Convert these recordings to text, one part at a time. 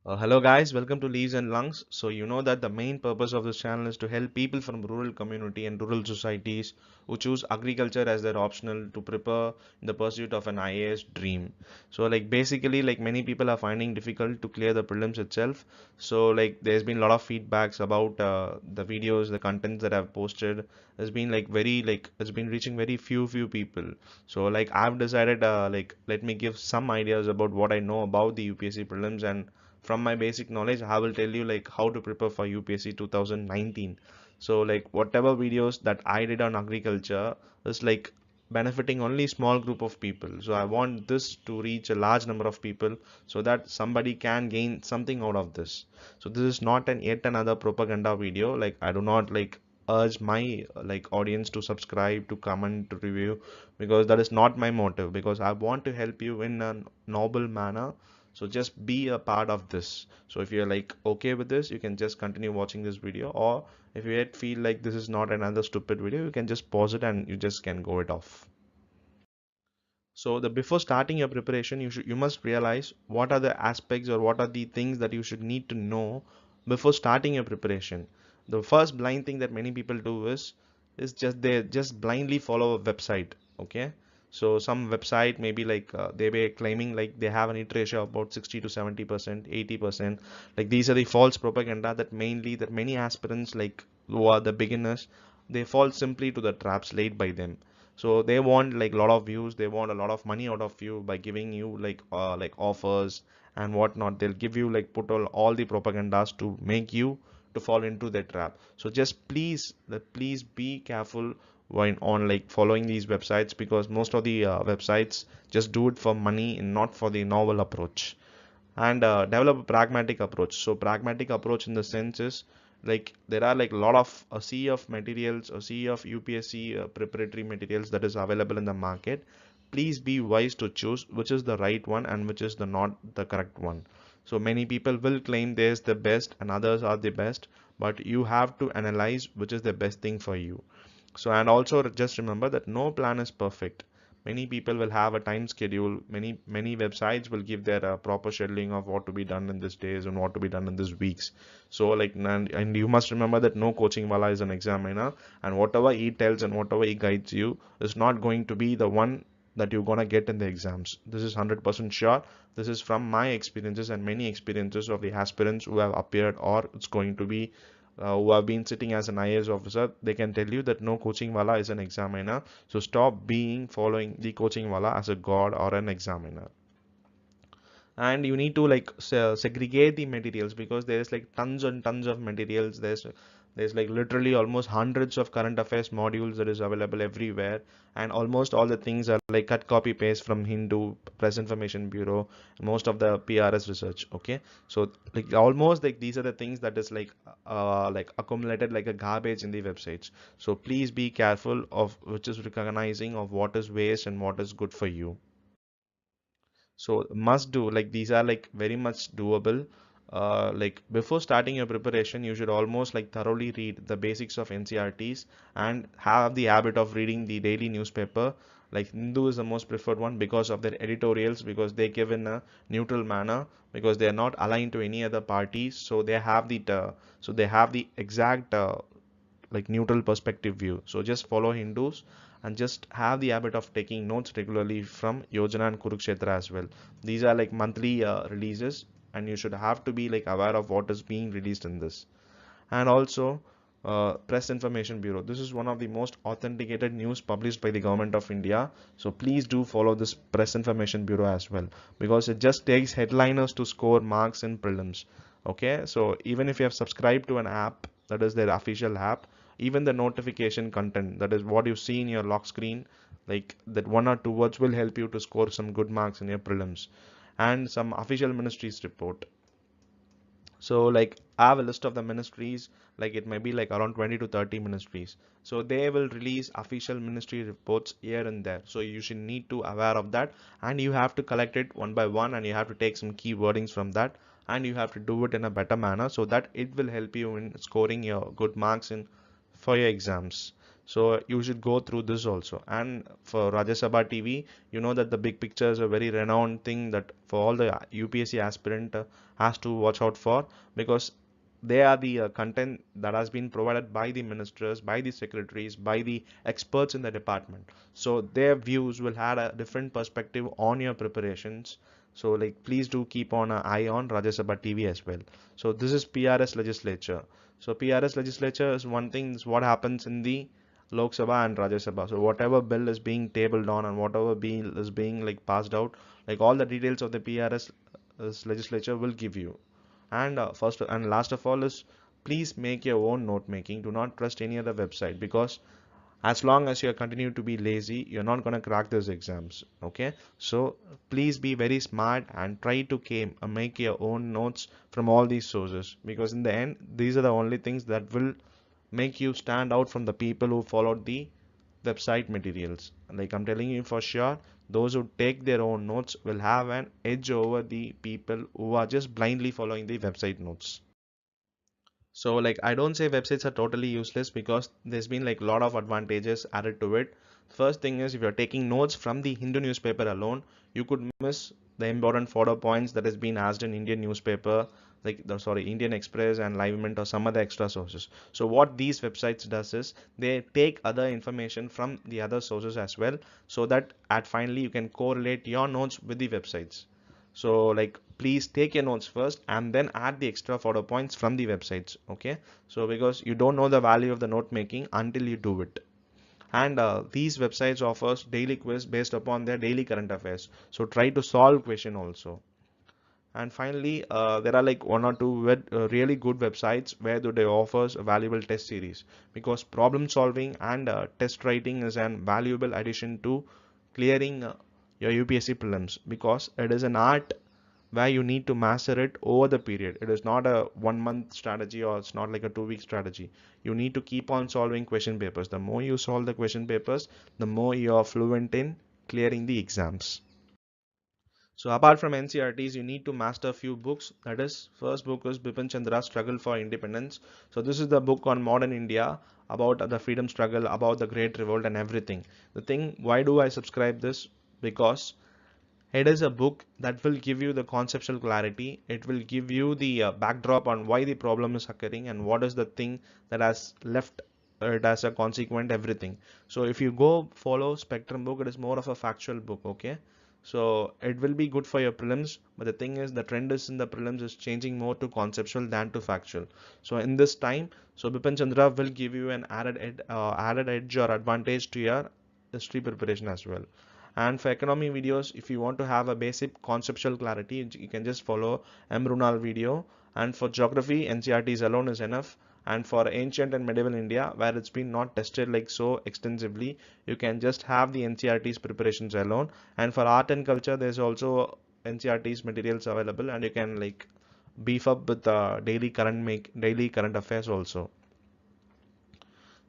Hello guys, welcome to Leaves and Lungs. So you know that the main purpose of this channel is to help people from rural community and rural societies who choose agriculture as their optional to prepare in the pursuit of an IAS dream. So basically many people are finding difficult to clear the prelims itself. So there's been a lot of feedbacks about the videos, the contents that I've posted. Has been it's been reaching very few people. So I've decided let me give some ideas about what I know about the UPSC prelims, and from my basic knowledge I will tell you how to prepare for UPSC 2019. So whatever videos that I did on agriculture is benefiting only small group of people, so I want this to reach a large number of people so that somebody can gain something out of this. So this is not an yet another propaganda video. I do not urge my audience to subscribe, to comment, to review, because that is not my motive, because I want to help you in a noble manner. So just be a part of this. So if you're okay with this, you can just continue watching this video, or if you yet feel like this is not another stupid video, you can just pause it and you just can go it off. So the before starting your preparation, you must realize what are the aspects or what are the things that you should need to know before starting your preparation. The first blind thing that many people do is just they just blindly follow a website. Okay, so some website maybe they were claiming they have an hit ratio of about 60 to 70%, 80%. These are the false propaganda that mainly that many aspirants who are the beginners, they fall simply to the traps laid by them. So they want a lot of views, they want a lot of money out of you by giving you offers and whatnot. They'll give you put all the propagandas to make you to fall into their trap. So just please be careful when on following these websites, because most of the websites just do it for money and not for the novel approach. And develop a pragmatic approach. So pragmatic approach in the sense is there are a lot of a sea of materials, a sea of UPSC preparatory materials that is available in the market. Please be wise to choose which is the right one and which is the not the correct one. So many people will claim there's the best and others are the best, but you have to analyze which is the best thing for you. So and also just remember that no plan is perfect. Many people will have a time schedule. Many websites will give their proper scheduling of what to be done in this days and what to be done in this weeks. So and you must remember that no coaching wala is an examiner, and whatever he tells and whatever he guides you is not going to be the one that you're gonna get in the exams. This is 100% sure. This is from my experiences and many experiences of the aspirants who have appeared or it's going to be who have been sitting as an IAS officer. They can tell you that no coaching wala is an examiner. So stop being following the coaching wala as a god or an examiner. And you need to segregate the materials, because there's tons and tons of materials. There's literally almost hundreds of current affairs modules that is available everywhere, and almost all the things are cut copy paste from Hindu, Press Information Bureau, most of the PRS research. Okay, so almost these are the things that is accumulated like a garbage in the websites. So please be careful of which is recognizing of what is waste and what is good for you. So must do, these are very much doable. Before starting your preparation, you should almost thoroughly read the basics of NCRTs and have the habit of reading the daily newspaper. Hindu is the most preferred one because of their editorials, because they give in a neutral manner, because they are not aligned to any other parties. So they have the exact neutral perspective view. So just follow Hindus and just have the habit of taking notes regularly from Yojana and Kurukshetra as well. These are monthly releases, and you should have to be aware of what is being released in this. And also Press Information Bureau. This is one of the most authenticated news published by the government of India. So please do follow this Press Information Bureau as well, because it just takes headliners to score marks in prelims. Okay, so even if you have subscribed to an app, that is their official app, even the notification content, that is what you see in your lock screen, that one or two words will help you to score some good marks in your prelims. And some official ministries report. So I have a list of the ministries, it may be around 20 to 30 ministries. So they will release official ministry reports here and there, so you should need to aware of that, and you have to collect it one by one, and you have to take some key wordings from that, and you have to do it in a better manner so that it will help you in scoring your good marks in for your exams. So you should go through this also. And for Rajya Sabha TV, you know that the big picture is a very renowned thing that for all the UPSC aspirant has to watch out for, because they are the content that has been provided by the ministers, by the secretaries, by the experts in the department. So their views will add a different perspective on your preparations. So like please do keep on an eye on Rajya Sabha TV as well. So this is PRS legislature. So PRS legislature is one thing, is what happens in the Lok Sabha and Rajya Sabha. So whatever bill is being tabled on and whatever bill is being like passed out, like all the details of the PRS legislature will give you. And first and last of all is, please make your own note making. Do not trust any other website, because as long as you continue to be lazy, you're not going to crack those exams. Okay, so please be very smart and try to make your own notes from all these sources, because in the end these are the only things that will make you stand out from the people who followed the website materials. Like I'm telling you for sure, those who take their own notes will have an edge over the people who are just blindly following the website notes. So like I don't say websites are totally useless, because there's been like a lot of advantages added to it. First thing is, if you're taking notes from the Hindu newspaper alone, you could miss the important photo points that has been asked in Indian newspaper, like the sorry Indian Express and Live Mint or some other extra sources. So what these websites does is they take other information from the other sources as well, so that at finally you can correlate your notes with the websites. So like please take your notes first and then add the extra photo points from the websites. Okay, so because you don't know the value of the note making until you do it. And these websites offers daily quiz based upon their daily current affairs, so try to solve question also. And finally, there are like one or two really good websites where they offers a valuable test series, because problem solving and test writing is an valuable addition to clearing your UPSC prelims, because it is an art where you need to master it over the period. It is not a 1 month strategy, or it's not like a 2 week strategy. You need to keep on solving question papers. The more you solve the question papers, the more you are fluent in clearing the exams. So apart from NCRTs, you need to master a few books. That is, first book is Bipin Chandra's Struggle for Independence. So this is the book on modern India, about the freedom struggle, about the Great Revolt and everything. The thing, why do I subscribe this? Because it is a book that will give you the conceptual clarity. It will give you the backdrop on why the problem is occurring and what is the thing that has left it as a consequent everything. So if you go follow Spectrum book, it is more of a factual book. Okay, so it will be good for your prelims, but the thing is the trend is in the prelims is changing more to conceptual than to factual. So in this time, so Bipin Chandra will give you an added edge or advantage to your history preparation as well. And for economy videos, if you want to have a basic conceptual clarity, you can just follow M. Runal video. And for geography, NCRTs alone is enough. And for ancient and medieval India, where it's been not tested like so extensively, you can just have the NCRTs preparations alone. And for art and culture, there's also NCRTs materials available, and you can like beef up with daily current affairs also.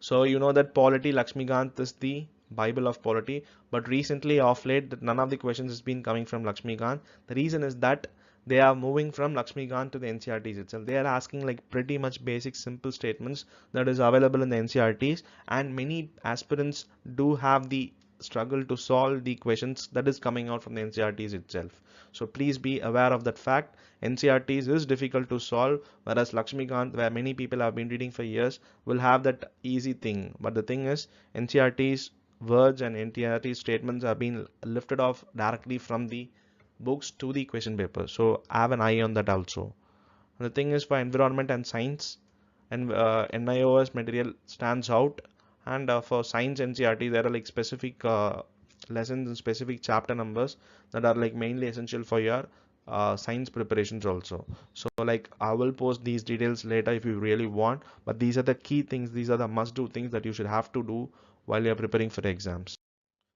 So you know that polity Lakshmikant is the Bible of polity, but recently of late none of the questions has been coming from Lakshmikant. The reason is that they are moving from Lakshmikant to the NCRTs itself. They are asking like pretty much basic simple statements that is available in the NCRTs, and many aspirants do have the struggle to solve the questions that is coming out from the NCRTs itself. So please be aware of that fact. NCRTs is difficult to solve, whereas Lakshmikant, where many people have been reading for years, will have that easy thing. But the thing is, NCRT's words and NCRT statements are being lifted off directly from the books to the question paper. So have an eye on that also. And the thing is, for environment and science, and NIOS material stands out. And for science NCRT, there are like specific lessons and specific chapter numbers that are like mainly essential for your science preparations also. So like I will post these details later if you really want, but these are the key things, these are the must do things that you should have to do while you're preparing for the exams.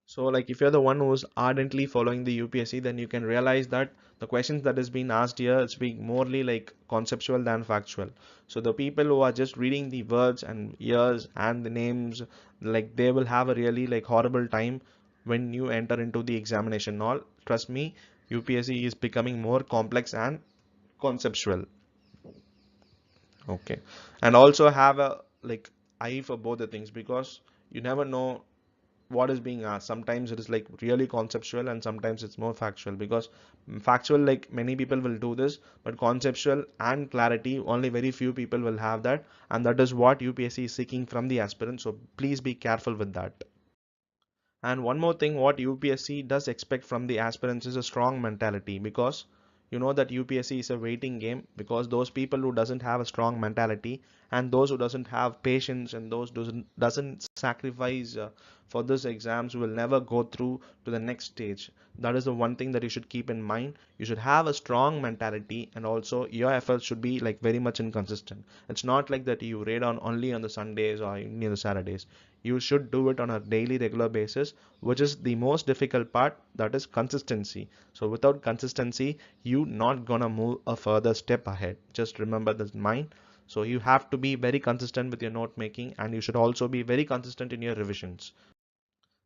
So like if you're the one who's ardently following the UPSC, then you can realize that the questions that is being asked here is being morely like conceptual than factual. So the people who are just reading the words and years and the names, like they will have a really like horrible time when you enter into the examination. All trust me, UPSC is becoming more complex and conceptual. Okay, and also have a like eye for both the things, because You never know what is being asked. Sometimes it is like really conceptual and sometimes it's more factual, because factual, like many people will do this, but conceptual and clarity, only very few people will have that, and that is what UPSC is seeking from the aspirant. So please be careful with that. And one more thing, what UPSC does expect from the aspirants is a strong mentality, because you know that UPSC is a waiting game, because those people who doesn't have a strong mentality, and those who doesn't have patience, and those doesn't sacrifice for this exams, will never go through to the next stage. That is the one thing that you should keep in mind. You should have a strong mentality, and also your efforts should be like very much inconsistent. It's not like that you read on only on the Sundays or only on the Saturdays. You should do it on a daily regular basis, which is the most difficult part, that is consistency. So without consistency, you not gonna move a further step ahead. Just remember this in mind. So you have to be very consistent with your note making, and you should also be very consistent in your revisions.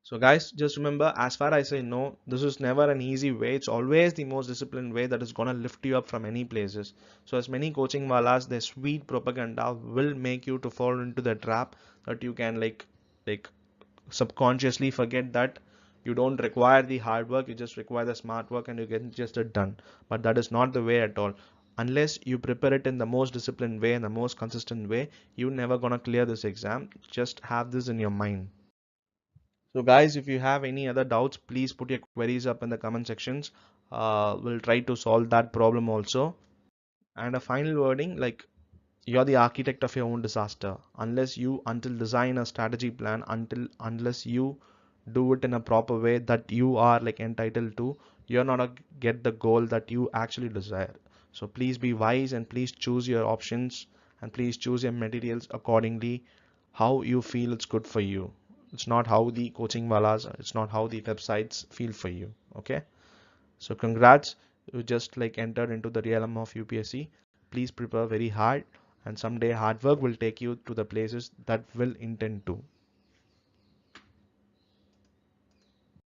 So guys, just remember, as far as I know, this is never an easy way. It's always the most disciplined way that is gonna lift you up from any places. So as many coaching walas, their sweet propaganda will make you to fall into the trap that you can like subconsciously forget that you don't require the hard work, you just require the smart work, and you get just it done. But that is not the way at all. Unless you prepare it in the most disciplined way and the most consistent way, you never gonna clear this exam. Just have this in your mind. So guys, if you have any other doubts, please put your queries up in the comment sections. We'll try to solve that problem also. And a final wording, like, you're the architect of your own disaster. Until design a strategy plan, unless you do it in a proper way that you are like entitled to, you're not gonna get the goal that you actually desire. So please be wise and please choose your options, and please choose your materials accordingly, how you feel it's good for you. It's not how the coaching walas, it's not how the websites feel for you. Okay, so congrats, you just like entered into the realm of UPSC. Please prepare very hard, and someday hard work will take you to the places that will intend to.